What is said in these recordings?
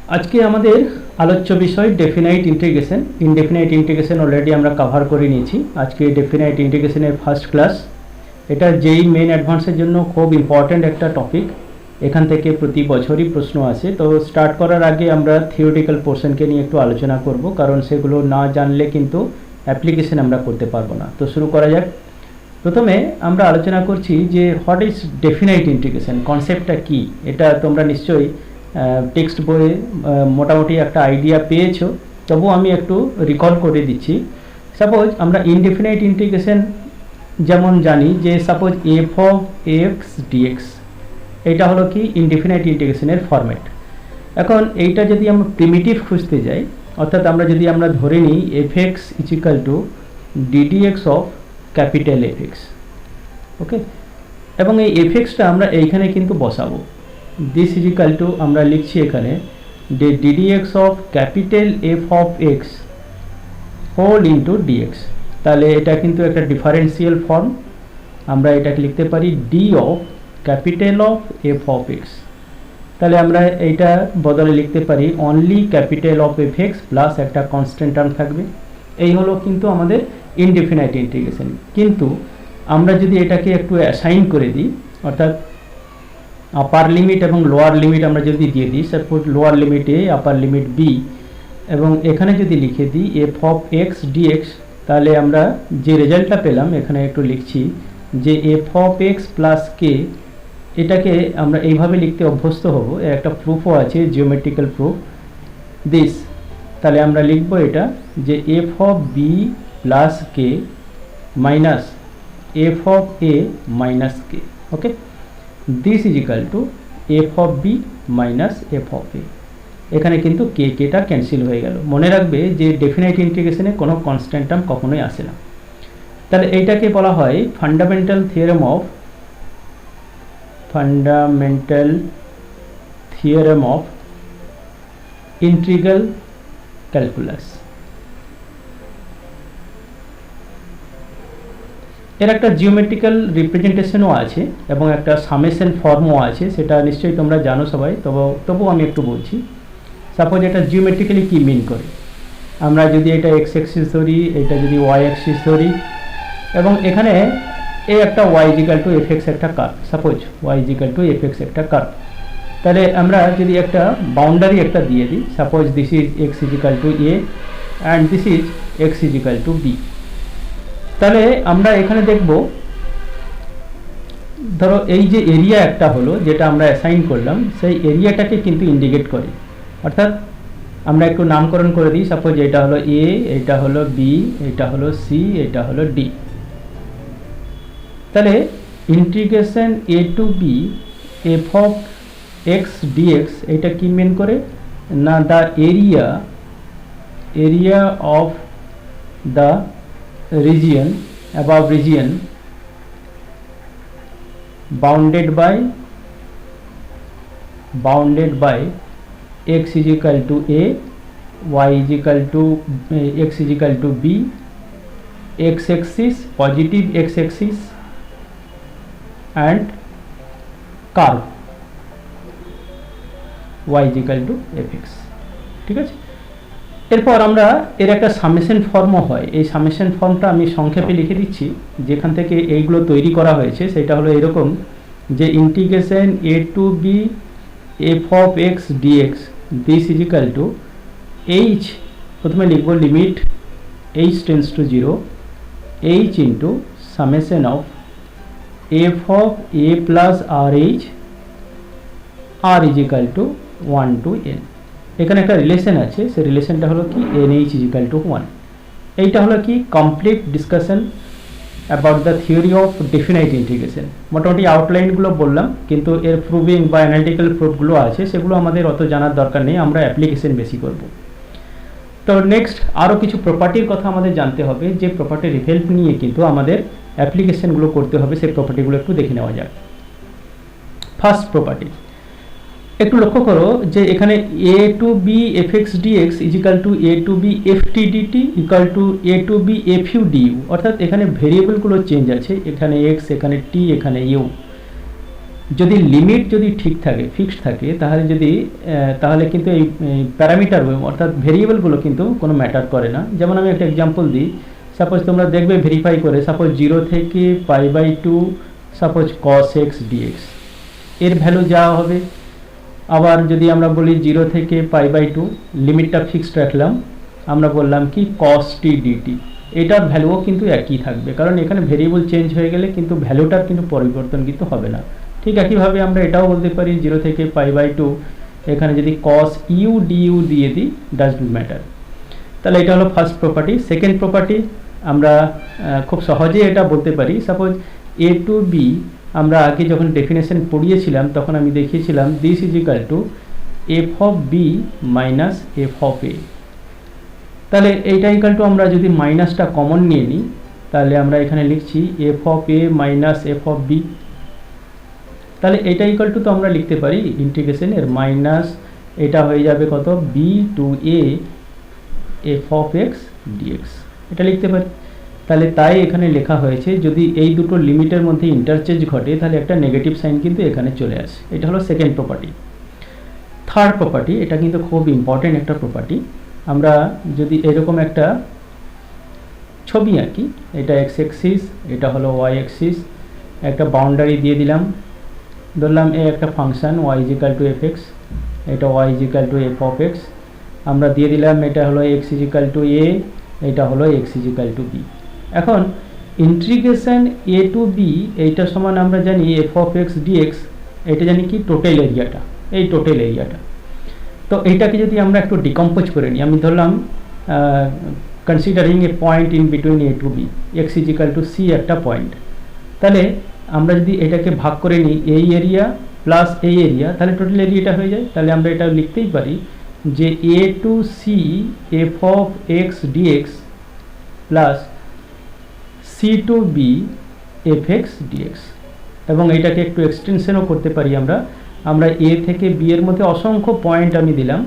আজকে আমাদের আলোচ্য বিষয় definite integration. Indefinite integration already আমরা কভার করে নিয়েছি। আজকে ডেফিনাইট ইন্টিগ্রেশনের ফার্স্ট ক্লাস। এটা যেই মেন অ্যাডভান্সের জন্য খুব ইম্পর্ট্যান্ট একটা টপিক। এখান থেকে প্রতি বছরই প্রশ্ন আসে। তো স্টার্ট করার আগে আমরা থিওরিটিক্যাল পোর্শনকে নিয়ে একটু আলোচনা করব, কারণ সেগুলো না জানলে কিন্তু অ্যাপ্লিকেশন আমরা করতে পারবো না। তো শুরু করা যাক। প্রথমে আমরা আলোচনা করছি যে হোয়াট ইজ ডেফিনাইট ইন্টিগ্রেশন, কনসেপ্টটা কী। এটা তোমরা নিশ্চয়ই টেক্সট বইয়ে মোটামুটি একটা আইডিয়া পেয়েছো, তবু আমি একটু রিকল করে দিচ্ছি। সাপোজ আমরা ইনডেফিনাইট ইন্টিগ্রেশন যেমন জানি যে suppose F of X DX, এইটা হলো কি ইনডেফিনাইট ইন্টিগ্রেশনের ফরম্যাট। এখন এইটা যদি আমরা প্রিমিটিভ খুঁজতে যাই, অর্থাৎ আমরা ধরে নিই f x equal to d d x of capital f x, okay. এবং এই এফ এক্সটা আমরা এইখানে কিন্তু বসাবো। দিস ইজিক্যাল টু আমরা লিখছি এখানে DDX of capital F of X whole into DX. তাহলে এটা কিন্তু একটা ডিফারেন্সিয়াল ফর্ম। আমরা এটাকে লিখতে পারি D of capital of F of x. তাহলে আমরা এইটা বদলে লিখতে পারি only capital of F x plus একটা কনস্ট্যান্ট টার্ম থাকবে। এই হলো কিন্তু আমাদের ইনডেফিনাইট ইন্টিগ্রেশন। কিন্তু আমরা যদি এটাকে একটু অ্যাসাইন করে দিই, অর্থাৎ আপার লিমিট এবং লোয়ার লিমিট আমরা যদি দিয়ে দিই, সাপোজ লোয়ার লিমিট এ আপার লিমিট বি, এবং এখানে যদি লিখে দিই এফ অফ এক্স ডিএক্স, তাহলে আমরা যে রেজাল্টটা পেলাম এখানে একটু লিখছি যে এফ অফ এক্স প্লাস কে, এটাকে আমরা এইভাবে লিখতে অভ্যস্ত হব। একটা প্রুফও আছে, জিওমেট্রিক্যাল প্রুফ দিস। তাহলে আমরা লিখব এটা যে f of b plus k minus f of a minus k, okay. This is equal to f of b minus f of a. এখানে কিন্তু কে কেটা ক্যান্সেল হয়ে গেল। মনে রাখবে যে ডেফিনাইট ইন্টিগ্রেশনে কোনো কনস্ট্যান্ট টার্ম কখনোই আসে না। তাহলে এইটাকে বলা হয় fundamental theorem of integral calculus. এর একটা জিওমেট্রিক্যাল রিপ্রেজেন্টেশনও আছে এবং একটা সামেশন ফর্মও আছে, সেটা নিশ্চয়ই তোমরা জানো সবাই, তবু আমি একটু বলছি। সাপোজ এটা জিওমেট্রিক্যালি কী মিন করে, আমরা যদি এটা এক্স অ্যাক্সিস ধরি, এটা যদি ওয়াই অ্যাক্সিস ধরি, এবং এখানে এই একটা y equal to f x একটা curve, suppose y equal to f x একটা কার্ভ। তাহলে আমরা যদি একটা বাউন্ডারি একটা দিয়ে দিই, suppose this is x equal to a and this is x equal to b. তাহলে আমরা এখানে দেখব, ধরো এই যে এরিয়া একটা হলো যেটা আমরা অ্যাসাইন করলাম, সেই এরিয়াটাকে কিন্তু ইন্ডিকেট করে। অর্থাৎ আমরা একটু নামকরণ করে দিই, সাপোজ এটা হলো এ, এটা হলো বি, এটা হলো সি, এটা হলো ডি। তাহলে integration A to B F of X DX, এটা কি মেন করে না, the area of the region above region bounded by x is equal to a, y is equal to x is equal to b, x axis positive x axis and curve y is equal to fx। ঠিক আছে, এরপর আমরা এর একটা summation ফর্মও হয়। এই summation ফর্মটা আমি সংক্ষেপে লিখে দিচ্ছি, যেখান থেকে এইগুলো তৈরি করা হয়েছে সেটা হলো এরকম যে integration A to B F of X DX this is equal to H, প্রথমে লিখব limit H tends to 0 H into summation of F of A plus R H R is equal to 1 to N. এখানে একটা relation আছে, সেই রিলেশনটা হলো কি NH is equal two 1। এইটা হলো কি complete discussion about the theory of definite integration. মোটামুটি আউটলাইনগুলো বললাম, কিন্তু এর প্রুভিং বা অ্যানালিটিক্যাল প্রুফগুলো আছে, সেগুলো আমাদের অত জানার দরকার নেই, আমরা অ্যাপ্লিকেশন বেশি করব। তো নেক্সট আরও কিছু প্রপার্টির কথা আমাদের জানতে হবে, যে প্রপার্টির হেল্প নিয়ে কিন্তু আমাদের অ্যাপ্লিকেশনগুলো করতে হবে। সেই প্রপার্টিগুলো একটু দেখে নেওয়া যাক। ফার্স্ট প্রপার্টি, একটু লক্ষ্য করো যে এখানে a to B f x d x equal to a to B f t d t equal to a to B f u d u. অর্থাৎ এখানে ভেরিয়েবলগুলো চেঞ্জ আছে, এখানে এক্স, এখানে টি, এখানে ইউ। যদি লিমিট যদি ঠিক থাকে, ফিক্সড থাকে, তাহলে যদি তাহলে কিন্তু এই প্যারামিটার অর্থাৎ ভেরিয়েবলগুলো কিন্তু কোনো ম্যাটার করে না। যেমন আমি একটা এক্সাম্পল দিই, সাপোজ তোমরা দেখবে ভেরিফাই করে, সাপোজ 0 থেকে π/2 সাপোজ cos x dx এর ভ্যালু যা হবে। আবার যদি আমরা বলি 0 থেকে π/2 লিমিটটা ফিক্সড রাখলাম, আমরা বললাম কি cos t dt, এটার ভ্যালুও কিন্তু একই থাকবে, কারণ এখানে ভেরিয়েবল চেঞ্জ হয়ে গেলে কিন্তু ভ্যালুটার কিন্তু পরিবর্তন কিন্তু হবে না। ঠিক একইভাবে আমরা এটাও বলতে পারি 0 থেকে π/2 এখানে যদি cos u du দিয়ে দিই, ডাজন্ট ম্যাটার। তাহলে এটা হলো ফার্স্ট প্রপার্টি। সেকেন্ড প্রপার্টি আমরা খুব সহজে এটা বলতে পারি, সাপোজ a টু b আমরা আগে যখন ডেফিনেশন পড়িয়েছিলাম তখন আমি দেখিয়েছিলাম this is equal two f of b minus f of a। তাহলে এইটা ইকাল টু আমরা যদি মাইনাসটা কমন নিয়ে নিই, তাহলে আমরা এখানে লিখছি f of a minus f of b। তাহলে এটা ইকাল টু তো আমরা লিখতে পারি ইন্টিগ্রেশনের মাইনাস এটা হয়ে যাবে কত b to a f of x dx, এটা লিখতে পারি। তাহলে তাই এখানে লেখা হয়েছে যদি এই দুটো লিমিটের মধ্যে ইন্টারচেঞ্জ ঘটে তাহলে একটা নেগেটিভ সাইন কিন্তু এখানে চলে আসে। এটা হলো সেকেন্ড প্রপার্টি। থার্ড প্রপার্টি, এটা কিন্তু খুব ইম্পর্টেন্ট একটা প্রপার্টি। আমরা যদি এরকম একটা ছবি আঁকি, এটা এক্স অ্যাক্সিস, এটা হলো ওয়াই অ্যাক্সিস, একটা বাউন্ডারি দিয়ে দিলাম, ধরলাম এ একটা function y is equal two fx, এটা y is equal two f of x, আমরা দিয়ে দিলাম এটা হলো x is equal two a, এটা হলো x is equal two b। এখন ইন্টিগ্রেশন a টু b এইটা সমান আমরা জানি f of x dx, এটা জানি কি টোটাল এরিয়াটা, এই টোটাল এরিয়াটা। তো এইটাকে যদি আমরা একটু ডিকম্পোজ করে নিই, আমি ধরলাম considering a point in between a to b, x is equal to c একটা পয়েন্ট। তাহলে আমরা যদি এটাকে ভাগ করে নিই এই এরিয়া প্লাস এই এরিয়া, তাহলে টোটাল এরিয়াটা হয়ে যায়। তাহলে আমরা এটা লিখতেই পারি যে a to c f of x dx plus c to b fx dx, এবং এটাকে একটু এক্সটেনশনও করতে পারি আমরা a থেকে b এর মধ্যে অসংখ্য পয়েন্ট আমি দিলাম,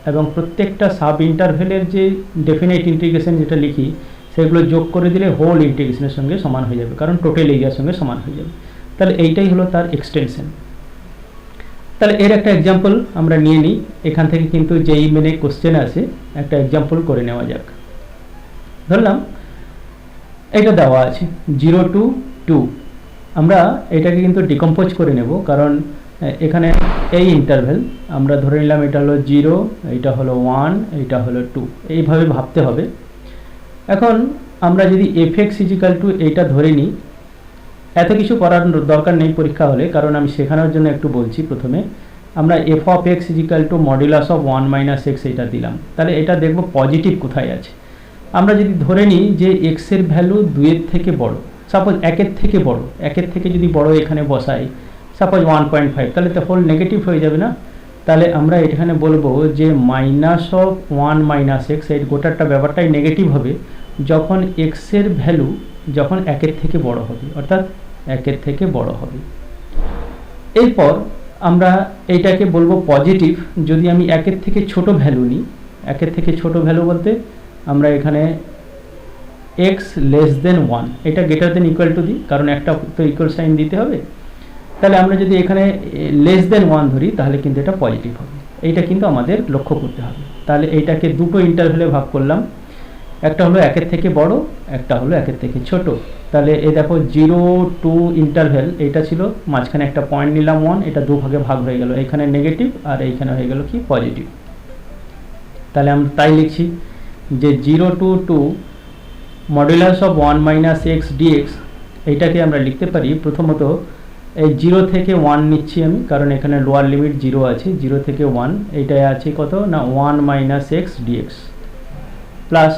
এবং প্রত্যেকটা সাব ইন্টারভেলের যে ডেফিনাইট ইন্টিগ্রেশন যেটা লিখি সেগুলো যোগ করে দিলে হোল ইন্টিগ্রেশনের সঙ্গে সমান হয়ে যাবে, কারণ টোটাল এরিয়ার সঙ্গে সমান হয়ে যাবে। তাহলে এইটাই হলো তার এক্সটেনশন। তাহলে এর একটা এক্সাম্পল আমরা নিয়ে নিই, এখান থেকে কিন্তু যেই মেনে কোশ্চেন আছে একটা এক্সাম্পল করে নেওয়া যাক। ধরলাম এটা দেওয়া আছে 0 টু 2, আমরা এটাকে কিন্তু ডিকম্পোজ করে নেব, কারণ এখানে এই ইন্টারভেল আমরা ধরে নিলাম এটা হলো 0, এটা হলো 1, এটা হলো 2, এইভাবে ভাবতে হবে। এখন আমরা যদি fx ইজিক্যাল টু এইটা ধরে নিই, এত কিছু করার দরকার নেই পরীক্ষা হলে, কারণ আমি শেখানোর জন্য একটু বলছি। প্রথমে আমরা f of x is equal to modulus of 1 minus x এটা দিলাম, তাহলে এটা দেখব পজিটিভ কোথায় আছে। আমরা যদি ধরে নিই যে x এর ভ্যালু 2 এর থেকে বড়, সাপোজ 1 এর থেকে বড়, 1 এর থেকে যদি বড় এখানে বসাই সাপোজ 1.5, তাহলে তো হোল নেগেটিভ হয়ে যাবে না। তাহলে আমরা এখানে বলবো যে মাইনাস অফ 1 মাইনাস এক্স, এই গোটাটা ব্যাপারটাই নেগেটিভ হবে যখন x এর ভ্যালু যখন 1 এর থেকে বড় হবে, অর্থাৎ 1 এর থেকে বড় হবে। এরপর আমরা এইটাকে বলবো পজিটিভ যদি আমি 1 এর থেকে ছোট ভ্যালু নিই। 1 এর থেকে ছোট ভ্যালু বলতে আমরা এখানে x লেস দেন 1, এটা গ্রেটার দেন ইকুয়াল টু দিই, কারণ একটা তো ইকুয়াল সাইন দিতে হবে। তাহলে আমরা যদি এখানে লেস দেন 1 ধরি তাহলে কিন্তু এটা পজিটিভ হবে, এইটা কিন্তু আমাদের লক্ষ্য করতে হবে। তাহলে এইটাকে দুটো ইন্টারভেলে ভাগ করলাম, একটা হলো 1 এর থেকে বড়, একটা হলো 1 এর থেকে ছোট। তাহলে এই দেখো 0 টু ইন্টারভেল এইটা ছিল, মাঝখানে একটা পয়েন্ট নিলাম 1, এটা দু ভাগে ভাগ হয়ে গেল, এখানে নেগেটিভ আর এইখানে হয়ে গেল কি পজিটিভ। তাহলে আমরা তাই লিখছি যে 0 to 2 modulus of 1 minus x dx, এইটাকে আমরা লিখতে পারি প্রথমত এই 0 থেকে 1 নিচ্ছি আমি, কারণ এখানে লোয়ার লিমিট 0 আছে, 0 থেকে 1 এইটাই আছে কত না 1 মাইনাস এক্স ডিএক্স, প্লাস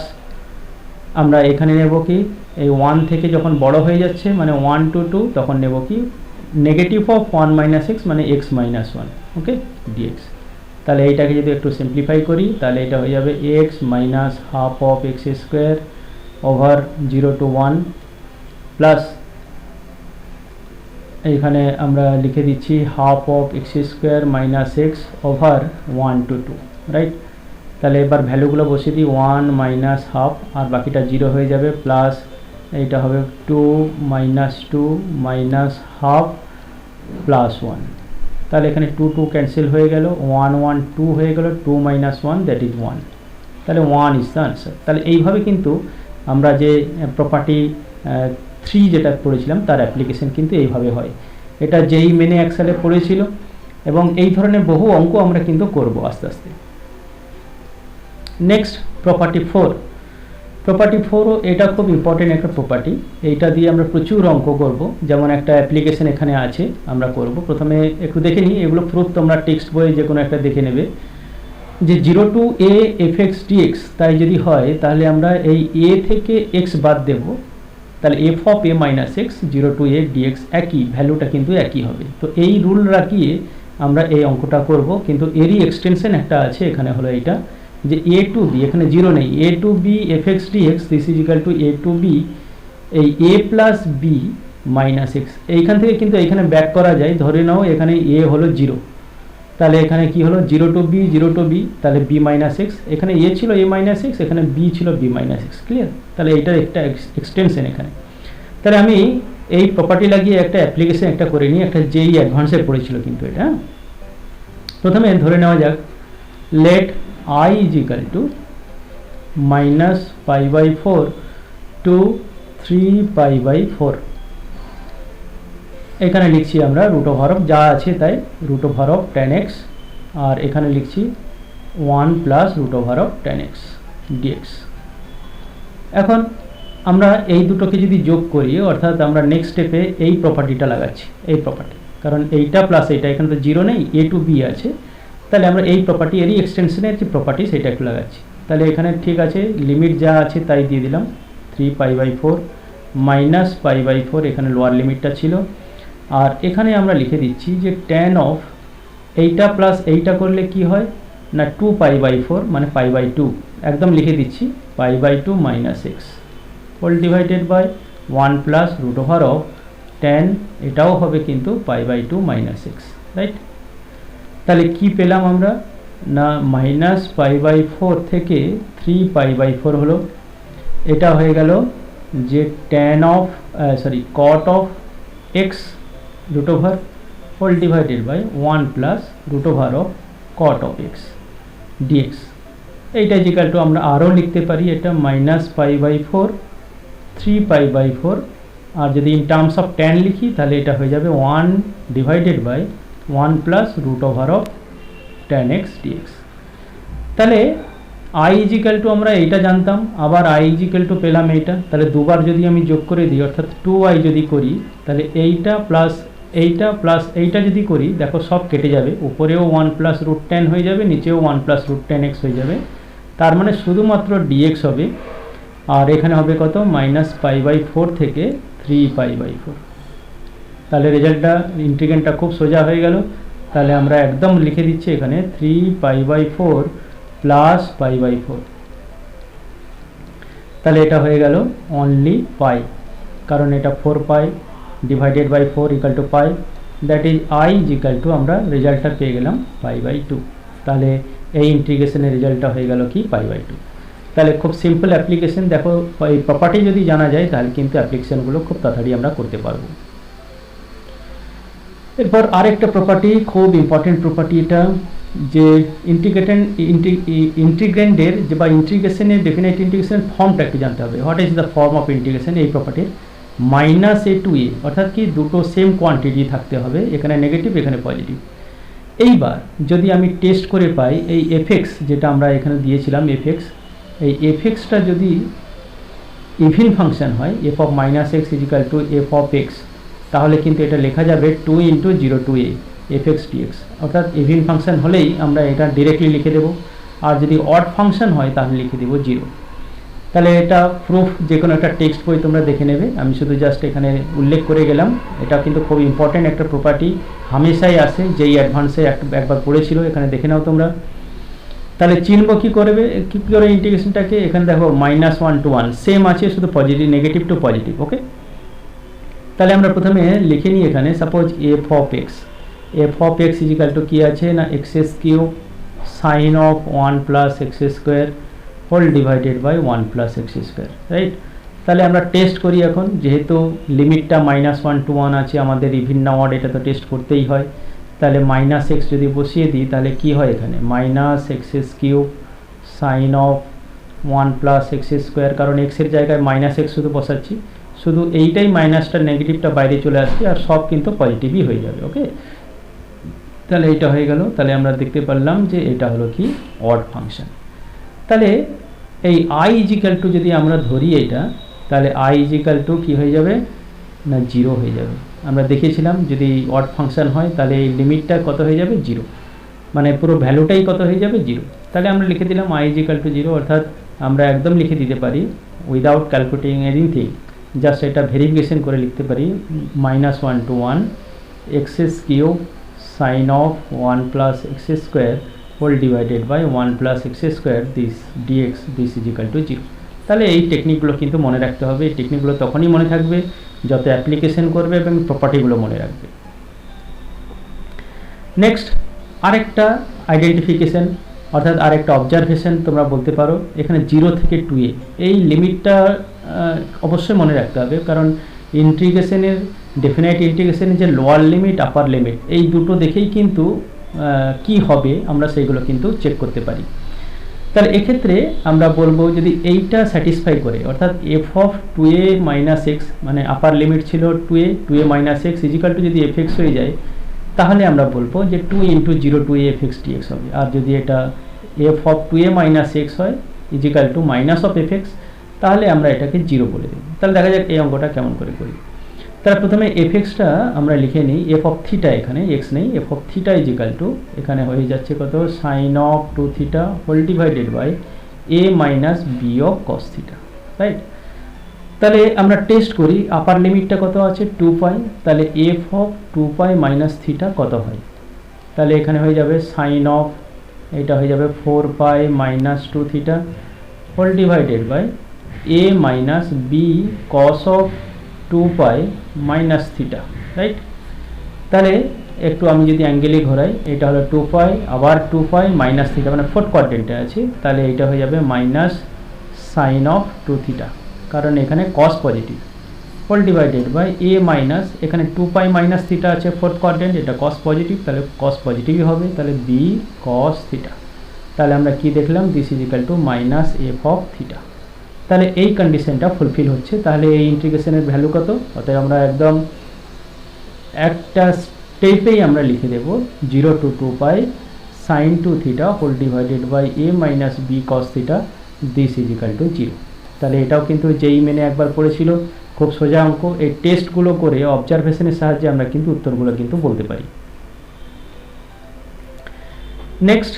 আমরা এখানে নেব কি এই 1 থেকে যখন বড় হয়ে যাচ্ছে মানে 1 টু 2 তখন নেব কি নেগেটিভ অফ 1 মাইনাস এক্স মানে এক্স মাইনাস 1, ওকে ডিএক্স। তাহলে এইটাকে যদি একটু সিম্পলিফাই করি তাহলে এটা হয়ে যাবে x minus half of x square over 0 to 1 plus এইখানে আমরা লিখে দিচ্ছি half of x square minus x over 1 to 2, right. তাহলে এবার ভ্যালুগুলো বসিয়ে দিই 1 মাইনাস হাফ আর বাকিটা 0 হয়ে যাবে, প্লাস এইটা হবে 2 মাইনাস 2 মাইনাস হাফ প্লাস 1, তাহলে এখানে 2 2 ক্যান্সেল হয়ে গেল, 1 1 2 হয়ে গেল, 2 মাইনাস 1 দ্যাট ইজ 1, তাহলে 1 ইজ দ্য আনসার। তাহলে এইভাবে কিন্তু আমরা যে প্রপার্টি 3 যেটা পড়েছিলাম তার অ্যাপ্লিকেশন কিন্তু এইভাবে হয়। এটা যেই মেনে 1 সালে পড়েছিল এবং এই ধরনের বহু অঙ্ক আমরা কিন্তু করব আস্তে আস্তে। Next property 4। প্রপার্টি 4ও এটা খুব ইম্পর্টেন্ট একটা প্রপার্টি, এইটা দিয়ে আমরা প্রচুর অঙ্ক করব। যেমন একটা অ্যাপ্লিকেশন এখানে আছে আমরা করব। প্রথমে একটু দেখে নিই, এগুলো প্রুফ তোমরা টেক্সট বইয়ে যে কোনো একটা দেখে নেবে, যে 0 to a fx dx তাই যদি হয় তাহলে আমরা এই a থেকে x বাদ দেব, তাহলে f of a minus x 0 to a dx একই, ভ্যালুটা কিন্তু একই হবে। তো এই রুল রাখিয়ে আমরা এই অঙ্কটা করব, কিন্তু এরই এক্সটেনশন একটা আছে এখানে, হলো এইটা যে a to b, এখানে 0 নেই, a to b fx dx this is equal two a to b এই a plus b minus x। এইখান থেকে কিন্তু এখানে ব্যাক করা যায়, ধরে নাও এখানে a হলো 0, তাহলে এখানে কি হলো 0 to b 0 to b, তাহলে b মাইনাস x, এখানে a ছিল a মাইনাস x, এখানে b ছিল b মাইনাস x, ক্লিয়ার? তাহলে এটার একটা এক্সটেনশন এখানে। তাহলে আমি এই প্রপার্টি লাগিয়ে একটা অ্যাপ্লিকেশন একটা করে নিই, একটা যেই অ্যাডভান্সে পড়েছিল কিন্তু এটা। প্রথমে ধরে নেওয়া যাক late I is equal to minus pi by 4 to 3 pi by 4। এখানে লিখছি আমরা রুট ওভার অফ যা আছে তাই, রুট ওভার অফ 10x, আর এখানে লিখছি 1 plus root over of 10x dx। এখন আমরা এই দুটোকে যদি যোগ করি, অর্থাৎ আমরা নেক্সট স্টেপে এই প্রপার্টিটা লাগাচ্ছি, এই প্রপার্টি, কারণ এইটা প্লাস এইটা, এখানে তো 0 নেই, a to b আছে, তাহলে আমরা এই প্রপার্টি এরই এক্সটেনশনের যে প্রপার্টি সেটা একটু লাগাচ্ছি। তাহলে এখানে ঠিক আছে, লিমিট যা আছে তাই দিয়ে দিলাম, 3 pi by 4 minus pi by 4, এখানে লোয়ার লিমিটটা ছিল, আর এখানে আমরা লিখে দিচ্ছি যে tan অফ এইটা প্লাস এইটা করলে কি হয় না 2 pi by 4 মানে pi by 2, একদম লিখে দিচ্ছি pi by 2 minus x whole divided by 1 plus root over of tan, এটাও হবে কিন্তু pi by 2 minus x, right? তাহলে কি পেলাম আমরা না মাইনাস pi by 4 থেকে 3 pi by 4 হলো, এটা হয়ে গেল যে tan of cot of x root over whole divided by 1 plus root over of cot of x dx। এইটা ইকুয়াল টু আমরা আরও লিখতে পারি, এটা minus pi by 4 3 pi by 4, আর যদি ইন টার্মস অফ tan লিখি তাহলে এটা হয়ে যাবে 1 divided by 1 plus root over of tan x dx। তাহলে i ইজ ইকুয়াল টু আমরা এইটা জানতাম, আবার i ইজ ইকুয়াল টু পেলাম এইটা, তাহলে দুবার যদি আমি যোগ করে দিই অর্থাৎ 2i যদি করি, তাহলে এইটা প্লাস এইটা যদি করি, দেখো সব কেটে যাবে, উপরেও 1 প্লাস রুট 10 হয়ে যাবে, নিচেও 1 প্লাস রুট 10x হয়ে যাবে, তার মানে শুধুমাত্র dx হবে, আর এখানে হবে কত মাইনাস pi by 4 থেকে 3 pi by 4। তাহলে রেজাল্টটা ইন্টিগ্রেন্টটা খুব সোজা হয়ে গেল। তাহলে আমরা একদম লিখে দিচ্ছি এখানে 3 pi by 4 plus pi by 4, তাহলে এটা হয়ে গেল অনলি পাই, কারণ এটা 4 pi divided by 4 equal to pi, that is i is equal to আমরা রেজাল্টটা পেয়ে গেলাম pi by 2। তাহলে এই ইন্টিগ্রেশনের রেজাল্টটা হয়ে গেল কি pi by 2। তাহলে খুব সিম্পল অ্যাপ্লিকেশন, দেখো এই প্রপার্টি যদি জানা যায় তাহলে কিন্তু অ্যাপ্লিকেশনগুলো খুব তাড়াতাড়ি আমরা করতে পারবো। এরপর আরেকটা প্রপার্টি খুব ইম্পর্টেন্ট প্রপার্টি, এটা যে ইন্টিগ্রেন্ডের যে বা ইন্টিগ্রেশনের ডেফিনাইট ইন্টিগ্রেশনের ফর্মটা একটু জানতে হবে। What is the form of integration এই প্রপার্টির? মাইনাস a টু a, অর্থাৎ কি দুটো সেম কোয়ান্টিটি থাকতে হবে, এখানে নেগেটিভ এখানে পজিটিভ। এইবার যদি আমি টেস্ট করে পাই এই fx যেটা আমরা এখানে দিয়েছিলাম fx, এই fxটা যদি ইভিন ফাংশন হয় f of minus x is equal to f of x, তাহলে কিন্তু এটা লেখা যাবে 2 into 0 to a fx dx, অর্থাৎ ইভিন ফাংশন হলেই আমরা এটা ডিরেক্টলি লিখে দেবো, আর যদি অড ফাংশন হয় তাহলে লিখে দেবো 0। তাহলে এটা প্রুফ যে কোনো একটা টেক্সট বই তোমরা দেখে নেবে, আমি শুধু জাস্ট এখানে উল্লেখ করে গেলাম। এটা কিন্তু খুব ইম্পর্টেন্ট একটা প্রপার্টি, হামেশাই আসে, যেই অ্যাডভান্সে একবার পড়েছিল, এখানে দেখে নাও তোমরা। তাহলে চিনব কী করবে, কী করে ইন্টিগ্রেশনটাকে? এখানে দেখো -1 to 1 সেম আছে, শুধু positive negative to positive, okay. তাহলে আমরা প্রথমে লিখে নিই এখানে, suppose f of x is equal to কী আছে না x³ sine of 1 plus x² whole divided by 1 plus x², right? তাহলে আমরা টেস্ট করি এখন, যেহেতু লিমিটটা -1 to 1 আছে, আমাদের ইভিন না অড এটা তো টেস্ট করতেই হয়। তাহলে -x যদি বসিয়ে দিই তাহলে কি হয় এখানে, -x³ sin of 1 + x², কারণ x এর জায়গায় -x শুধু বসাচ্ছি, শুধু এইটাই মাইনাসটা নেগেটিভটা বাইরে চলে আসছে, আর সব কিন্তু পজিটিভই হয়ে যাবে। ওকে, তাহলে এইটা হয়ে গেল। তাহলে আমরা দেখতে পারলাম যে এটা হলো কি অড ফাংশন। তাহলে এই i = যদি আমরা ধরি এটা, তাহলে i = কি হয়ে যাবে না 0 হয়ে যাবে। আমরা দেখেছিলাম যদি অড ফাংশন হয় তাহলে এই লিমিটটা কত হয়ে যাবে 0, মানে পুরো ভ্যালুটাই কত হয়ে যাবে 0। তাহলে আমরা লিখে দিলাম i = 0, অর্থাৎ আমরা একদম লিখে দিতে পারি উইদাউট ক্যালকুলেটিং এনিথিং, জাস্ট এটা ভেরিফিকেশন করে লিখতে পারি -1 to 1 x³ sin of 1 + x² whole divided by 1 + x² this dx this = 0। তাহলে এই টেকনিকগুলো কিন্তু মনে রাখতে হবে। এই টেকনিকগুলো তখনই মনে থাকবে যত অ্যাপ্লিকেশন করবে এবং প্রপার্টিগুলো মনে রাখবে। নেক্সট আরেকটা আইডেন্টিফিকেশন, অর্থাৎ আরেকটা অবজারভেশন তোমরা বলতে পারো। এখানে 0 থেকে 2a এই লিমিটটা অবশ্যই মনে রাখতে হবে, কারণ ইন্টিগ্রেশনের ডেফিনাইট ইন্টিগ্রেশনের যে লোয়ার লিমিট আপার লিমিট এই দুটো দেখেই কিন্তু কি হবে আমরা সেইগুলো কিন্তু চেক করতে পারি। তাহলে এক্ষেত্রে আমরা বলবো যদি এইটা স্যাটিসফাই করে, অর্থাৎ f(2a - x) মানে আপার লিমিট ছিল 2a - x = যদি fx হয়ে যায়, তাহলে আমরা বলবো যে 2 × 0 to a fx dx হবে। আর যদি এটা f(2a - x) হয় = -(fx), তাহলে আমরা এটাকে 0 বলে দেব। তাহলে দেখা যাক এই অঙ্কটা কেমন করে করি। তাহলে প্রথমে fx-টা আমরা লিখে নিই, f(θ) এখানে x নেই, f(θ) এখানে হয়ে যাচ্ছে কত sin of 2θ whole divided by a - b of cos θ, right. তাহলে আমরা টেস্ট করি, আপার লিমিটটা কত আছে 2π, তাহলে f(2π - θ) কত হয়, তাহলে এখানে হয়ে যাবে sin of, এটা হয়ে যাবে 4π - 2θ whole divided by a - b cos of 2π - θ, right. তাহলে একটু আমি যদি অ্যাঙ্গেলে ঘোরাই, এটা হলো 2π আবার 2π - θ, মানে ফোর্থ কোয়াড্রেন্টে আছে, তাহলে এটা হয়ে যাবে sin of 2θ, কারণ এখানে cos positive whole divided by a - এখানে 2π - θ আছে ফোর্থ কোয়াড্রেন্ট, এটা cos পজিটিভ, তাহলে cos পজিটিভই হবে, তাহলে b cos θ। তাহলে আমরা কি দেখলাম, দিস = -f of θ। তাহলে এই কন্ডিশনটা ফুলফিল হচ্ছে। তাহলে এই ইন্টিগ্রেশনের ভ্যালু কত, অতএব আমরা একদম একটা স্টেপেই আমরা লিখে দেব 0 to 2π sin 2θ whole divided by a - b cos θ this = 0। তাহলে এটাও কিন্তু যেই মেনে একবার পড়েছিল, খুব সোজা অঙ্ক। এই টেস্টগুলো করে অবজারভেশনের সাহায্যে আমরা কিন্তু উত্তরগুলো কিন্তু বলতে পারি। নেক্সট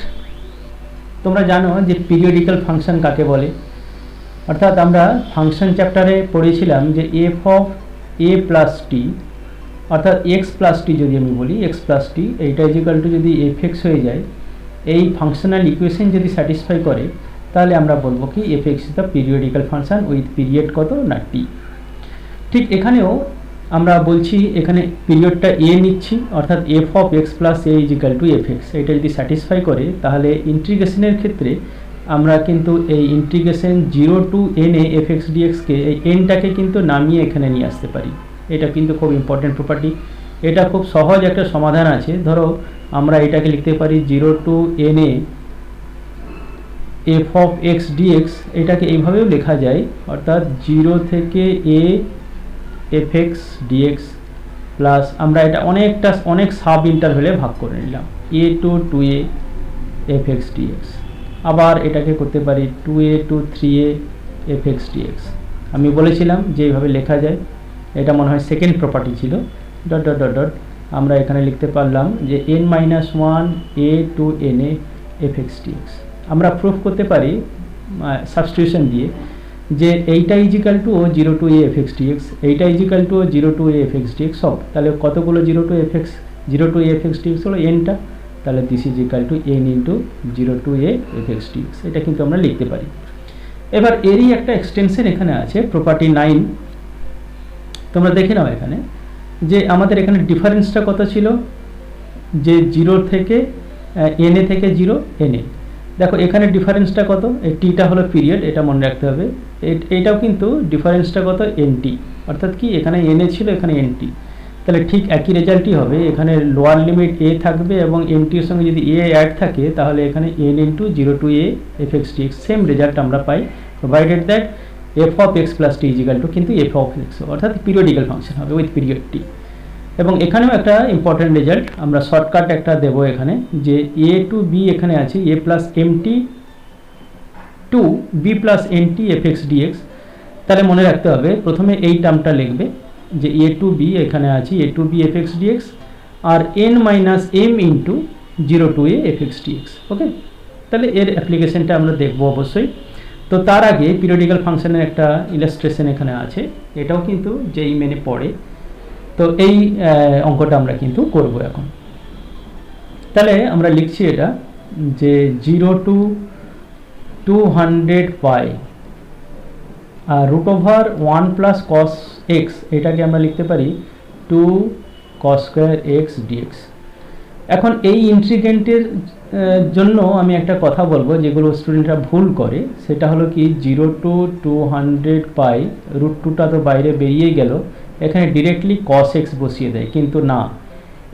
তোমরা জানো যে পিরিয়ডিক্যাল ফাংশন কাকে বলে, অর্থাৎ আমরা ফাংশন চ্যাপ্টারে পড়েছিলাম যে f(a + t) অর্থাৎ x + t যদি আমি বলি x + t এইটা = যদি fx হয়ে যায়, এই ফাংশনাল ইকুয়েশন যদি স্যাটিসফাই করে, তাহলে আমরা বলবো কি fx is the periodical function with period কত না t। ঠিক এখানেও আমরা বলছি, এখানে পিরিয়ডটা a নিচ্ছি, অর্থাৎ f(x + a) = fx, এটা যদি স্যাটিসফাই করে তাহলে ইন্টিগ্রেশনের ক্ষেত্রে আমরা কিন্তু এই integration 0 to n A fx dx কে এই nটাকে কিন্তু নামিয়ে এখানে নিয়ে আসতে পারি। এটা কিন্তু খুব ইম্পর্টেন্ট প্রপার্টি। এটা খুব সহজ একটা সমাধান আছে। ধরো আমরা এটাকে লিখতে পারি 0 to n A f of x dx, এটাকে এইভাবেও লেখা যায়, অর্থাৎ 0 থেকে a fx dx প্লাস আমরা এটা অনেক সাব ইন্টারভেলে ভাগ করে নিলাম a to 2a fx dx, আবার এটাকে করতে পারি 2a to 3a fx dx। আমি বলেছিলাম যে এইভাবে লেখা যায়, এটা মনে হয় সেকেন্ড প্রপার্টি ছিল। ডট ডট ডট ডট আমরা এখানে লিখতে পারলাম যে n - 1 a to n a fx dx। আমরা প্রুফ করতে পারি সাবস্টিটিউশন দিয়ে যে এইটা = 0 to a fx dx, এইটা = 0 to a fx dx সব। তাহলে কতগুলো 0 to a fx dx হলো nটা, তাহলে this = n × 0 to a fx dx, এটা কিন্তু আমরা লিখতে পারি। এবার এরই একটা এক্সটেনশন এখানে আছে, প্রপার্টি 9। তোমরা দেখে নাও এখানে যে আমাদের এখানে ডিফারেন্সটা কত ছিল, যে 0 থেকে n থেকে 0 n এ, দেখো এখানে ডিফারেন্সটা কত, এই টিটা হলো পিরিয়ড, এটা মনে রাখতে হবে। এইটাও কিন্তু ডিফারেন্সটা কত, এনটি, অর্থাৎ কি এখানে এন এ ছিল, এখানে এনটি, তাহলে ঠিক একই রেজাল্টই হবে। এখানে লোয়ার লিমিট এ থাকবে এবং এনটির সঙ্গে যদি এ অ্যাড থাকে তাহলে এখানে n into 0 to a f x t x, same result আমরা পাই, provided that f of x plus t equal to কিন্তু এফ অফ এক্স, অর্থাৎ পিরিয়ডিক্যাল ফাংশন হবে উইথ পিরিয়ড টি। এবং এখানেও একটা ইম্পর্টেন্ট রেজাল্ট আমরা শর্টকাট একটা দেবো এখানে, যে এ টু বি এখানে আছে a plus m t to b plus n t f x d x. তাহলে মনে রাখতে হবে প্রথমে এই টার্মটা লিখবে যে এ টু বি এখানে আছে a to B f x d x আর n minus m into 0 to a f x d x. Okay, তাহলে এর অ্যাপ্লিকেশনটা আমরা দেখবো অবশ্যই। তো তার আগে পিরিয়ডিক্যাল ফাংশনের একটা ইলাস্ট্রেশন এখানে আছে, এটাও কিন্তু যেই মেনে পড়ে। তো এই অঙ্কটা আমরা কিন্তু করব এখন। তাহলে আমরা লিখছি এটা যে 0 to 200 পাই আর root over 1 plus cos x, এটাকে আমরা লিখতে পারি 2 কস স্কোয়ার এক্স ডিএক্স। এখন এই ইন্টিগ্রেন্টের জন্য আমি একটা কথা বলবো যেগুলো স্টুডেন্টরা ভুল করে, সেটা হলো কি 0 to 200 পাই, রুট 2টা তো বাইরে বেরিয়ে গেল, এখানে ডিরেক্টলি কস এক্স বসিয়ে দেয়, কিন্তু না,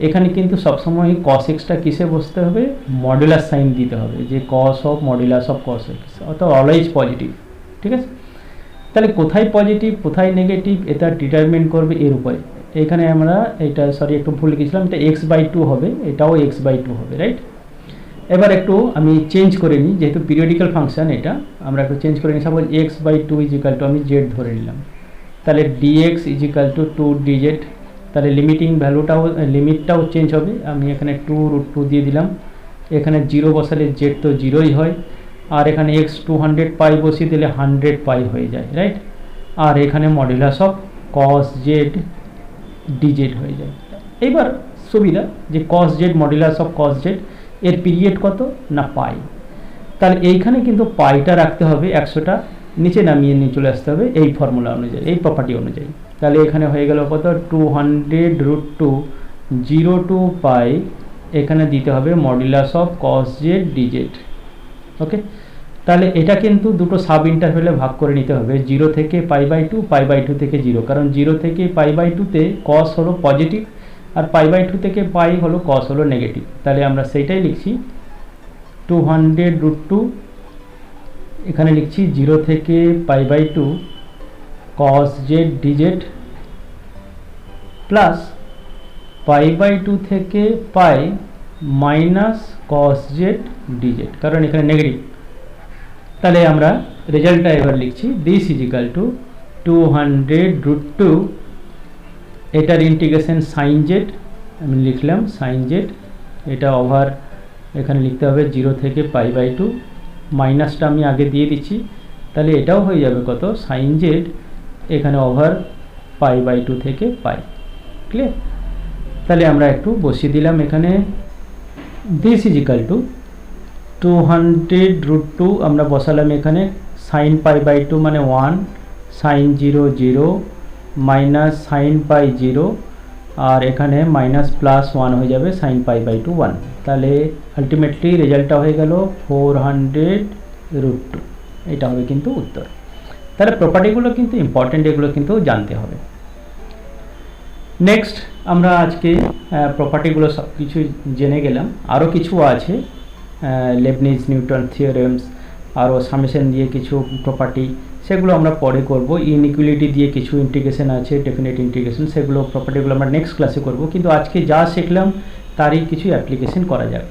এখানে কিন্তু সবসময় কস এক্সটা কিসে বসতে হবে, মডুলাস সাইন দিতে হবে, যে cos of modulus of cos x, অর্থাৎ অলওয়েজ পজিটিভ। ঠিক আছে, তাহলে কোথায় পজিটিভ কোথায় নেগেটিভ এটা ডিটারমিন করবে এর উপরে। এখানে আমরা এটা একটু ভুল লিখেছিলাম, এটা x/2 হবে, এটাও x/2 হবে, রাইট। এবার একটু আমি চেঞ্জ করে নিই, যেহেতু পিরিয়ডিক্যাল ফাংশন এটা আমরা একটু চেঞ্জ করে নিই। সাপোজ x/2 ইজিক্যাল টু আমি জেড ধরে নিলাম, তাহলে dx ইজিক্যাল টু 2dz, তাহলে লিমিটটাও চেঞ্জ হবে। আমি এখানে 2√2 দিয়ে দিলাম, এখানে 0 বসালে জেড তো 0ই হয়, আর এখানে x 200 পাই বসিয়ে দিলে 100 পাই হয়ে যায়, রাইট। আর এখানে modulus of cos z d z হয়ে যায়। এবার সুবিধা যে cos z modulus of cos z এর পিরিয়ড কত না পাই, তাহলে এইখানে কিন্তু পাইটা রাখতে হবে 100টা, নিচে নামিয়ে নিয়ে চলে আসতে হবে এই ফর্মুলা অনুযায়ী, এই প্রপার্টি অনুযায়ী। তাহলে এখানে হয়ে গেল কত 200√2 0 to পাই, এখানে দিতে হবে modulus of cos z d z. Okay, তাহলে এটা কিন্তু দুটো সাব ইন্টারভেলে ভাগ করে নিতে হবে, 0 থেকে π/2 π/2 থেকে 0, কারণ 0 থেকে π/2তে কস হলো পজিটিভ আর π/2 থেকে পাই হলো কস হলো নেগেটিভ। তাহলে আমরা সেইটাই লিখছি 200√2, এখানে লিখছি 0 থেকে π/2 কস জেড ডিজেড প্লাস π/2 থেকে পাই মাইনাস কস জেড ডিজেড, কারণ এখানে নেগেটিভ। তাহলে আমরা রেজাল্টটা এবার লিখছি দিস ইজিক্যাল টু 200√2, এটার ইন্টিগ্রেশন সাইন জেড আমি লিখলাম সাইন জেড, এটা ওভার এখানে লিখতে হবে 0 থেকে π/2, মাইনাসটা আমি আগে দিয়ে দিচ্ছি, তাহলে এটাও হয়ে যাবে কত সাইন জেড এখানে ওভার π/2 থেকে পাই। ক্লিয়ার? তাহলে আমরা একটু বসিয়ে দিলাম এখানে দিস ইজিক্যাল টু 200√2 আমরা বসালাম এখানে, সাইন π/2 মানে 1, সাইন 0 0 মাইনাস সাইন পাই 0, আর এখানে মাইনাস প্লাস 1 হয়ে যাবে সাইন π/2 1, তাহলে আলটিমেটলি রেজাল্টটা হয়ে গেল 400√2, এটা হবে কিন্তু উত্তর। তাহলে প্রপার্টিগুলো কিন্তু ইম্পর্টেন্ট, এগুলো কিন্তু জানতে হবে। নেক্সট আমরা আজকে প্রপার্টিগুলো সব কিছু জেনে গেলাম, আরও কিছু আছে লেবনিজ নিউটন থিওরেমস, আরও সামেশন দিয়ে কিছু প্রপার্টি, সেগুলো আমরা পরে করব। ইনইকুয়ালিটি দিয়ে কিছু ইন্টিগ্রেশন আছে, ডেফিনেট ইন্টিগ্রেশন, সেগুলো প্রপার্টিগুলো আমরা নেক্সট ক্লাসে করব, কিন্তু আজকে যা শিখলাম তারই কিছু অ্যাপ্লিকেশন করা যাবে।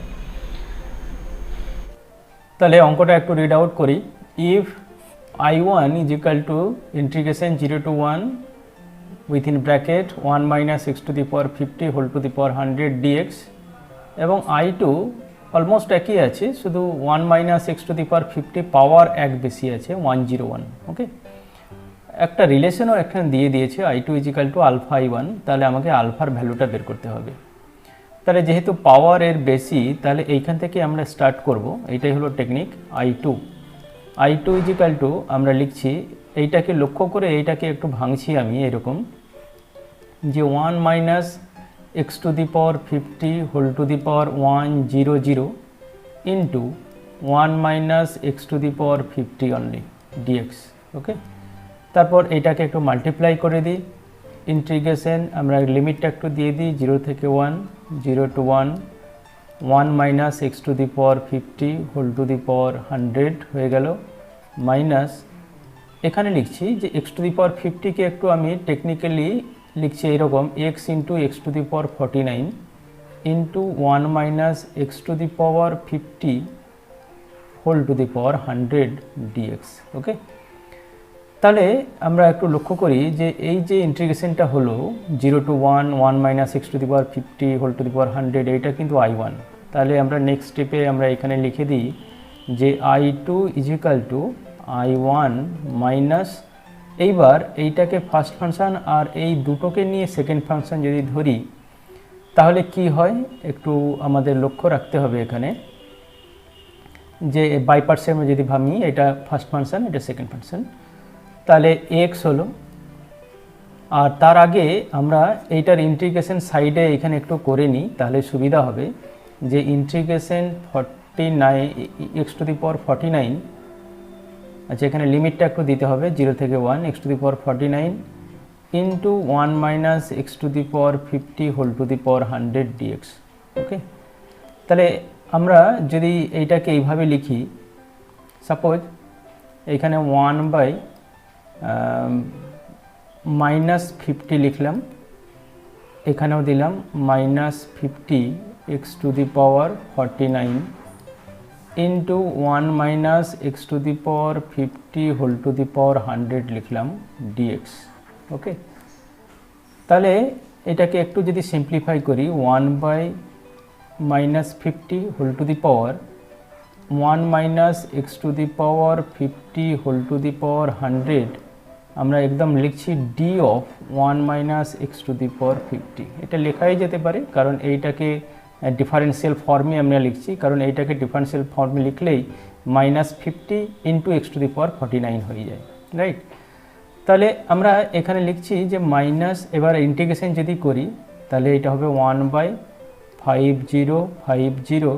তাহলে অঙ্কটা একটু রিড আউট করি। If I1 is equal to integration 0 to 1 within bracket 1 minus x to the power 50 whole to the power 100 dx, এবং I2 অলমোস্ট একই আছে, শুধু 1 minus x to the power 50 পাওয়ার এক বেশি আছে 101। ওকে, একটা রিলেশনও এখানে দিয়ে দিয়েছে I2 is equal two alpha I1, তাহলে আমাকে আলফার ভ্যালুটা বের করতে হবে। তাহলে যেহেতু পাওয়ার এর বেশি, তাহলে এইখান থেকে আমরা স্টার্ট করব, এইটাই হলো টেকনিক। I2 ইজিক্যাল টু আমরা লিখছি, এইটাকে লক্ষ্য করে এইটাকে একটু ভাঙছি আমি এরকম, যে 1 minus x to the power 50 whole to the power 100 into 1 minus x to the power 50 only d x. Okay, তারপর এটাকে একটু মাল্টিপ্লাই করে দিই, ইন্টিগ্রেশন আমরা লিমিটটা একটু দিয়ে দিই 0 থেকে 1, 0 to 1, 1 minus x to the power 50 whole to the power 100 হয়ে গেল, মাইনাস এখানে লিখছি যে এক্স টু দি পাওয়ার 50কে একটু আমি টেকনিক্যালি লিখছি এইরকম x into x to the power 49 into 1 minus x to the power 50 whole to the power 100 d x. Okay, তাহলে আমরা একটু লক্ষ্য করি যে এই যে ইন্টিগ্রেশনটা হলো 0 to 1, 1 minus x to the power 50 whole to the power 100, এইটা কিন্তু I1। তাহলে আমরা নেক্সট স্টেপে আমরা এখানে লিখে দিই যে I2 is equal to I1 minus, এইবার এইটাকে ফার্স্ট ফাংশন আর এই দুটোকে নিয়ে সেকেন্ড ফাংশন যদি ধরি তাহলে কি হয় একটু আমাদের লক্ষ্য রাখতে হবে এখানে, যে বাই পার্টসে আমরা যদি ভাবি এটা ফার্স্ট ফাংশন এটা সেকেন্ড ফাংশন, তাহলে এক্স হলো, আর তার আগে আমরা এইটার ইন্টিগ্রেশন সাইডে এখানে একটু করে নিই তাহলে সুবিধা হবে, যে integration 49 x to the power 49, আচ্ছা এখানে লিমিটটা একটু দিতে হবে 0 থেকে 1 x to the power 49 into 1 minus x to the power 50 whole to the power 100 d x. Okay, তাহলে আমরা যদি এইটাকে এইভাবে লিখি, সাপোজ এখানে 1 বাই মাইনাস 50 লিখলাম, এখানেও দিলাম minus 50 x to the power 49 into 1 minus x to the power 50 whole to the power 100 লিখলাম ডিএক্স। ওকে, তাহলে এটাকে একটু যদি সিম্পলিফাই করি 1 by minus 50 whole to the power 1 minus x to the power 50 whole to the power 100, আমরা একদম লিখছি d of 1 minus x to the power 50। এটা লেখাই যেতে পারে কারণ এইটাকে ডিফারেন্সিয়াল ফর্মে আমরা লিখছি, কারণ এইটাকে ডিফারেন্সিয়াল ফর্মে লিখলেই minus 50 into x to the power 49 হয়ে যায়, রাইট। তাহলে আমরা এখানে লিখছি যে মাইনাস, এবার ইন্টিগ্রেশন যদি করি তাহলে এটা হবে 1 বাই 50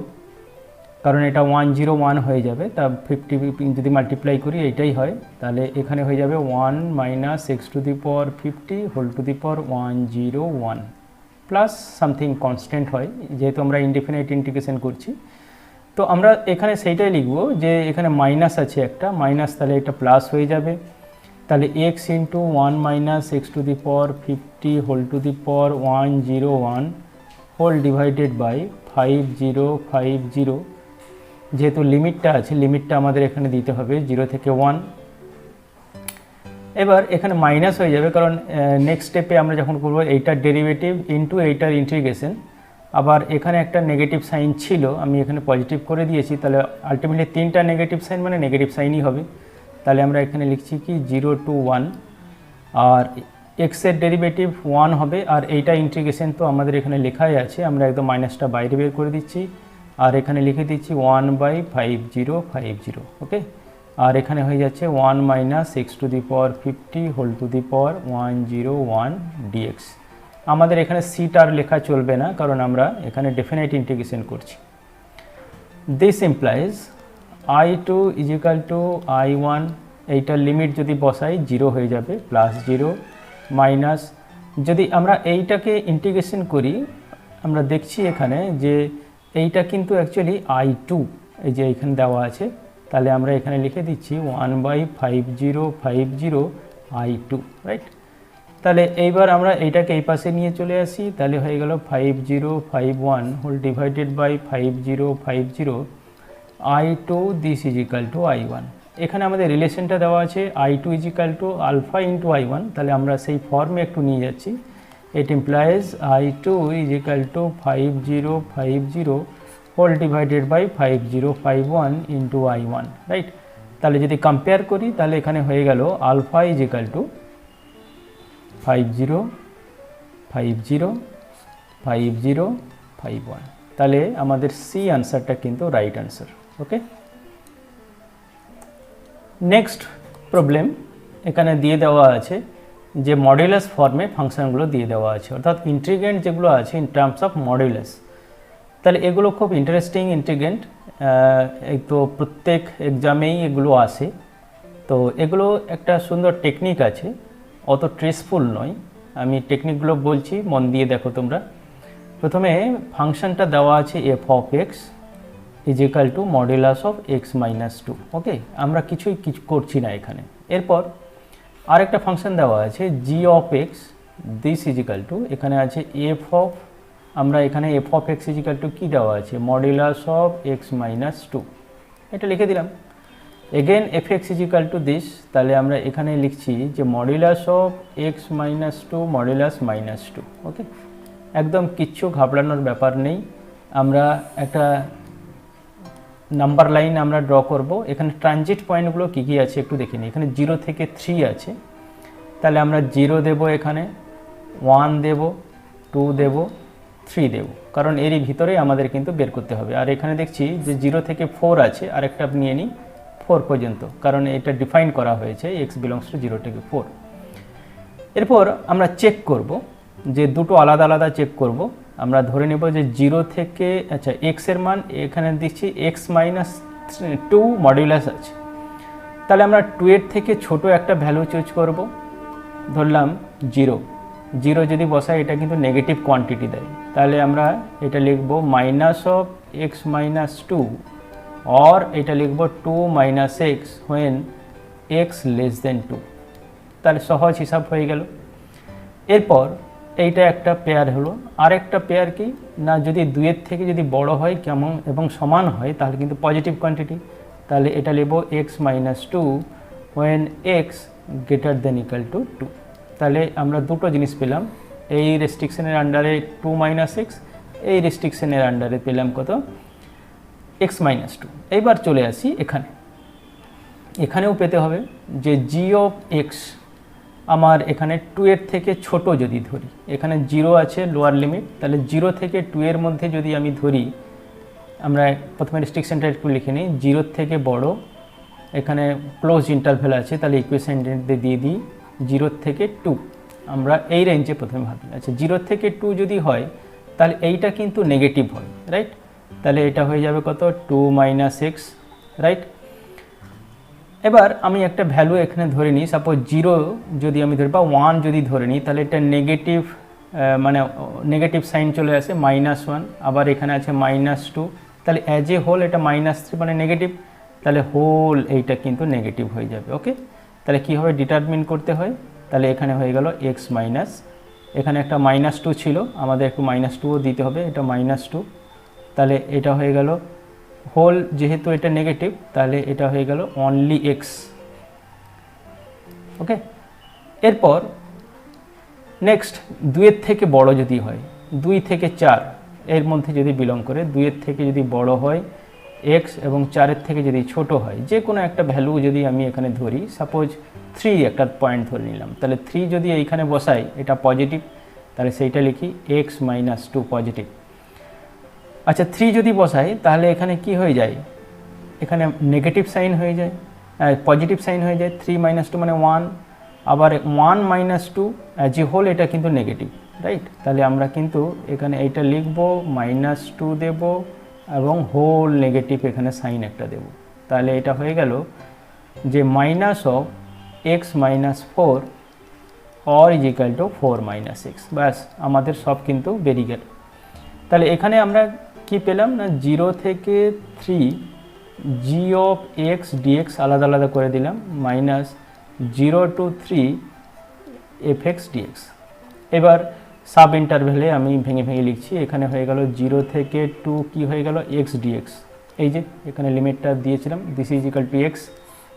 কারণ এটা 101 হয়ে যাবে, তা 50 যদি মাল্টিপ্লাই করি এইটাই হয়, তাহলে এখানে হয়ে যাবে 1 minus x to the power 50 whole to the power 101 plus something constant হয়, যেহেতু আমরা ইনডিফিনাইট ইন্টিগ্রেশন করছি। তো আমরা এখানে সেইটাই লিখব যে এখানে মাইনাস আছে একটা মাইনাস, তাহলে এটা প্লাস হয়ে যাবে, তাহলে x into 1 minus x to the power 50 whole to the power 101 whole divided by 50, যেহেতু লিমিটটা আছে লিমিটটা আমাদের এখানে দিতে হবে 0 থেকে 1। এবার এখানে মাইনাস হয়ে যাবে কারণ নেক্সট স্টেপে আমরা যখন করবো এইটার ডেরিভেটিভ ইন্টু এইটার ইন্টিগ্রেশন, আবার এখানে একটা নেগেটিভ সাইন ছিল আমি এখানে পজিটিভ করে দিয়েছি, তাহলে আলটিমেটলি তিনটা নেগেটিভ সাইন মানে নেগেটিভ সাইনই হবে। তাহলে আমরা এখানে লিখছি কি 0 to 1, আর এক্সের ডেরিভেটিভ 1 হবে, আর এইটা ইন্টিগ্রেশন তো আমাদের এখানে লেখাই আছে, আমরা একদম মাইনাসটা বাইরে বের করে দিচ্ছি, আর এখানে লিখে দিচ্ছি 1 বাই 50। ওকে, আর এখানে হয়ে যাচ্ছে 1 minus x to the power 50 whole to the power 101 dx. আমাদের এখানে সিটার লেখা চলবে না কারণ আমরা এখানে ডেফিনাইট ইন্টিগ্রেশন করছি। This implies I2 is equal to I1, এইটার লিমিট যদি বসাই 0 হয়ে যাবে, প্লাস 0 মাইনাস, যদি আমরা এইটাকে ইন্টিগ্রেশন করি আমরা দেখছি এখানে যে এইটা কিন্তু অ্যাকচুয়ালি I2, এই যে এইখানে দেওয়া আছে, তাহলে আমরা এখানে লিখে দিচ্ছি 1 বাই 50 I2, রাইট। তাহলে এইবার আমরা এইটাকে এই পাশে নিয়ে চলে আসি, তাহলে হয়ে গেল 5051 whole divided by 5050 I2 this is equal to I1। এখানে আমাদের রিলেশনটা দেওয়া আছে I2 is equal to alpha into I1, তাহলে আমরা সেই ফর্মে একটু নিয়ে যাচ্ছি। It implies I2 is equal to 5050 whole divided by 5051 into I1, right. তাহলে যদি কম্পেয়ার করি তাহলে এখানে হয়ে গেল আলফা ইজ ইকাল টু 50505051, তাহলে আমাদের সি আনসারটা কিন্তু রাইট আনসার। ওকে, নেক্সট প্রবলেম এখানে দিয়ে দেওয়া আছে যে মডুলাস ফর্মে ফাংশনগুলো দিয়ে দেওয়া আছে, অর্থাৎ ইন্টিগ্রেন্ট যেগুলো আছে ইন টার্মস অফ মডুলাস। তাহলে এগুলো খুব ইন্টারেস্টিং ইন্টিগ্রেন্ট, এই তো প্রত্যেক এক্সামেই এগুলো আসে। তো এগুলো একটা সুন্দর টেকনিক আছে, অত স্ট্রেসফুল নয়। আমি টেকনিকগুলো বলছি, মন দিয়ে দেখো তোমরা। প্রথমে ফাংশনটা দেওয়া আছে f of x is equal to modulus of x minus two. Okay, আমরা কিছু করছি না এখানে। এরপর আরেকটা ফাংশন দেওয়া আছে g of x, this is equal to, এখানে আছে এফ অফ, আমরা এখানে f of x is equal to কী দেওয়া আছে, modulus of x minus two, এটা লিখে দিলাম। Again f x is equal to this, তাহলে আমরা এখানে লিখছি যে modulus of x minus two modulus minus two. Okay, একদম কিচ্ছু ঘাবড়ানোর ব্যাপার নেই। আমরা একটা নাম্বার লাইন আমরা ড্র করব। এখানে ট্রানজিট পয়েন্টগুলো কী কী আছে একটু দেখে নিই। এখানে 0 থেকে 3 আছে, তাহলে আমরা 0 দেব, এখানে 1 দেব, 2 দেব, 3 দেব, কারণ এরই ভিতরে আমাদের কিন্তু বের করতে হবে। আর এখানে দেখছি যে 0 থেকে 4 আছে, আরেকটা নিয়ে নিই 4 পর্যন্ত, কারণ এটা ডিফাইন করা হয়েছে এক্স বিলংস টু 0 থেকে 4। এরপর আমরা চেক করব, যে দুটো আলাদা আলাদা চেক করব। আমরা ধরে নেব যে 0 থেকে, আচ্ছা এক্সের মান এখানে দিচ্ছি এক্স মাইনাস 2 মডুলাস আছে, তাহলে আমরা 2 এর থেকে ছোট একটা ভ্যালু চুজ করব। ধরলাম 0, 0 যদি বসাই এটা কিন্তু নেগেটিভ কোয়ান্টিটি দেয়, তাহলে আমরা এটা লিখব minus of x minus 2, or এটা লিখব 2 minus x when x less than 2। তাহলে সহজ হিসাব হয়ে গেল। এরপর এইটা একটা পেয়ার হলো। আরেকটা পেয়ার কি না, যদি 2 এর থেকে যদি বড় হয় কেমন এবং সমান হয় তাহলে কিন্তু পজিটিভ কোয়ান্টিটি, তাহলে এটা লিখব x minus 2 when x greater than equal to 2। তাহলে আমরা দুটো জিনিস পেলাম, এই রেস্ট্রিকশনের আন্ডারে 2 মাইনাস এক্স, এই রেস্ট্রিকশনের আন্ডারে পেলাম কত, এক্স মাইনাস 2। এইবার চলে আসি এখানে, এখানেও পেতে হবে যে জি অফ এক্স আমার এখানে 2 এর থেকে ছোট যদি ধরি, এখানে 0 আছে লোয়ার লিমিট, তাহলে 0 থেকে 2 এর মধ্যে যদি আমি ধরি, আমরা প্রথমে রেস্ট্রিকশনটা একটু লিখে নিই, 0 থেকে বড়, এখানে ক্লোজ ইন্টারভ্যাল আছে, তাহলে ইকুয়েশন দিয়ে দিই 0 থেকে 2, আমরা এই রেঞ্জে প্রথমে ভাবি। আচ্ছা 0 থেকে 2 যদি হয় তাহলে এইটা কিন্তু নেগেটিভ হয়, রাইট? তাহলে এটা হয়ে যাবে কত, 2 মাইনাস এক্স, রাইট? এবার আমি একটা ভ্যালু এখানে ধরে নিই, সাপোজ 0 যদি আমি ধরি বা 1 যদি ধরে নিই, তাহলে এটা নেগেটিভ, মানে নেগেটিভ সাইন চলে আসে -1, আবার এখানে আছে -2, তাহলে অ্যাজ এ হোল এটা -3 মানে নেগেটিভ, তাহলে হোল এইটা কিন্তু নেগেটিভ হয়ে যাবে। ওকে, তাহলে কীভাবে ডিটারমিন করতে হয়, তাহলে এখানে হয়ে গেল এক্স মাইনাস, এখানে একটা -2 ছিল, আমাদের একটু -2ও দিতে হবে, এটা -2, তাহলে এটা হয়ে গেল হোল, যেহেতু এটা নেগেটিভ তাহলে এটা হয়ে গেল অনলি এক্স। ওকে, এরপর নেক্সট 2 এর থেকে বড় যদি হয়, 2 থেকে 4 এর মধ্যে যদি বিলং করে, 2 এর থেকে যদি বড় হয় এক্স এবং 4 এর থেকে যদি ছোট হয়, যে কোনো একটা ভ্যালু যদি আমি এখানে ধরি, সাপোজ 3 একটা পয়েন্ট ধরে নিলাম, তাহলে 3 যদি এইখানে বসাই এটা পজিটিভ, তাহলে সেইটা লিখি এক্স মাইনাস 2 পজিটিভ। আচ্ছা 3 যদি বসাই তাহলে এখানে কি হয়ে যায়, এখানে নেগেটিভ সাইন হয়ে যায়, পজিটিভ সাইন হয়ে যায়, 3 - 2 মানে 1, আবার 1 - 2 অ্যাজ এ হোল এটা কিন্তু নেগেটিভ, রাইট? তাহলে আমরা কিন্তু এখানে এইটা লিখব -2 দেব এবং হোল নেগেটিভ এখানে সাইন একটা দেব, তাহলে এটা হয়ে গেল যে minus of x minus 4 or is equal two 4 - x। ব্যাস আমাদের সব কিন্তু বেরিয়ে গেল। তাহলে এখানে আমরা কি পেলাম না, 0 থেকে 3 জি অফ এক্স ডিএক্স আলাদা আলাদা করে দিলাম, -0 to 3 এফ এক্স ডিএক্স। এবার সাব ইন্টারভ্যালে আমি ভেঙে ভেঙে লিখছি, এখানে হয়ে গেল 0 থেকে 2 কি হয়ে গেল এক্স ডিএক্স, এই যে এখানে লিমিটটা দিয়েছিলাম, this is equal two x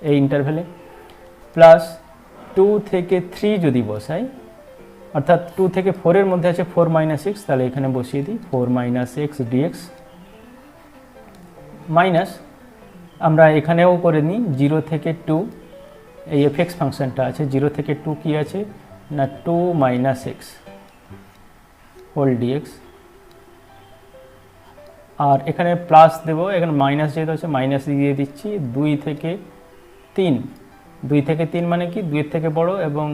এই ইন্টারভ্যালে, প্লাস 2 থেকে 3 যদি বসাই, অর্থাৎ 2 থেকে 4 এর মধ্যে আছে 4 - x, তাহলে এখানে বসিয়ে দিই 4 - x dx, মাইনাস আমরা এখানেও করে নিই 0 থেকে 2, এই এফ এক্স ফাংশনটা আছে, 0 থেকে 2 কি আছে না 2 - x হোল dx, আর এখানে প্লাস দেবো, এখানে মাইনাস যেহেতু আছে মাইনাস দিয়ে দিচ্ছি 2 থেকে 3, 2 থেকে 3 মানে কি 2 এর থেকে বড় এবং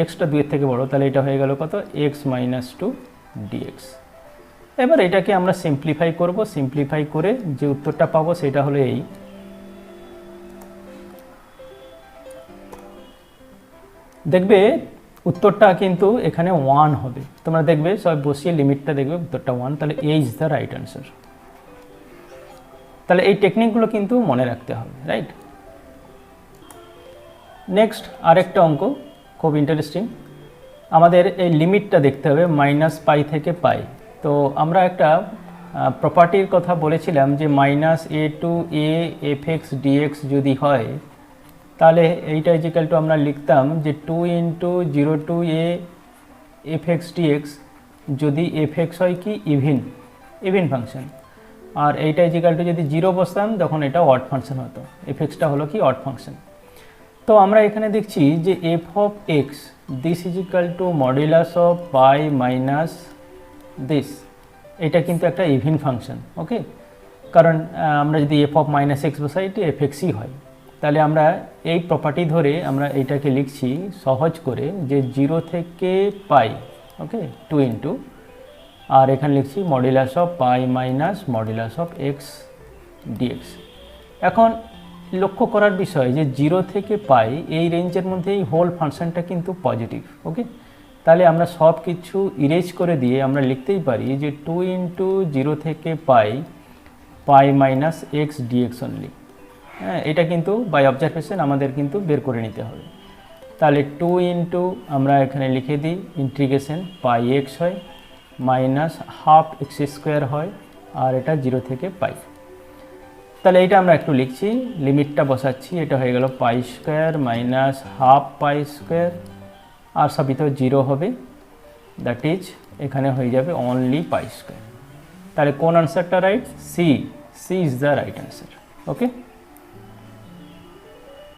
এক্সটা 2 এর থেকে বড়, তাহলে এটা হয়ে গেল কত এক্স - 2 dx। এবার এটাকে আমরা সিম্পলিফাই করব, সিম্পলিফাই করে যে উত্তরটা পাবো সেটা হলো এই। দেখবে উত্তরটা কিন্তু এখানে 1 হবে, তোমরা দেখবে সব বসিয়ে লিমিটটা দেখবে উত্তরটা 1, তাহলে এ ইজ দ্য রাইট অ্যান্সার। তাহলে এই টেকনিকগুলো কিন্তু মনে রাখতে হবে, রাইট। নেক্সট আরেকটা অঙ্ক খুব ইন্টারেস্টিং, আমাদের এই লিমিটটা দেখতে হবে -π থেকে π। তো আমরা একটা প্রপার্টির কথা বলেছিলাম যে -a to a fx dx যদি হয় তাহলে এইটা ইজিক্যাল টু আমরা লিখতাম যে 2 × 0 to a fx dx যদি fx হয় কি ইভিন ফাংশন, আর এইটা ইজিক্যাল টু যদি 0 বসতাম তখন এটা অড ফাংশন হতো, fxটা হলো কি অড ফাংশন। তো আমরা এখানে দেখছি যে f of x this is equal two modulus of pi minus this, এটা কিন্তু একটা ইভিন ফাংশন, ওকে। কারণ আমরা যদি f of -x বসাই এটি fxই হয়, তাহলে আমরা এই প্রপার্টি ধরে আমরা এইটাকে লিখছি সহজ করে যে 0 থেকে π, ওকে, 2 ইন্টু, আর এখানে লিখছি modulus of pi minus modulus of x dx। এখন লক্ষ্য করার বিষয় যে 0 থেকে π এই রেঞ্জের মধ্যে এই হোল ফাংশনটা কিন্তু পজিটিভ, ওকে। তাহলে আমরা সব কিছু ইরেজ করে দিয়ে আমরা লিখতেই পারি যে 2 × 0 থেকে π মাইনাস x dx অনলি। হ্যাঁ, এটা কিন্তু বাই অবজারভেশন আমাদের কিন্তু বের করে নিতে হবে। তাহলে 2 ইন্টু আমরা এখানে লিখে দিই ইন্টিগ্রেশন πx হয় মাইনাস হাফ x² হয়, আর এটা 0 থেকে π। তাহলে এইটা আমরা একটু লিখছি, লিমিটটা বসাচ্ছি, এটা হয়ে গেল π² মাইনাস হাফ π², আর সবই তো 0 হবে, দ্যাট ইজ এখানে হয়ে যাবে অনলি π²। তাহলে কোন আনসারটা right? C is the right answer, okay.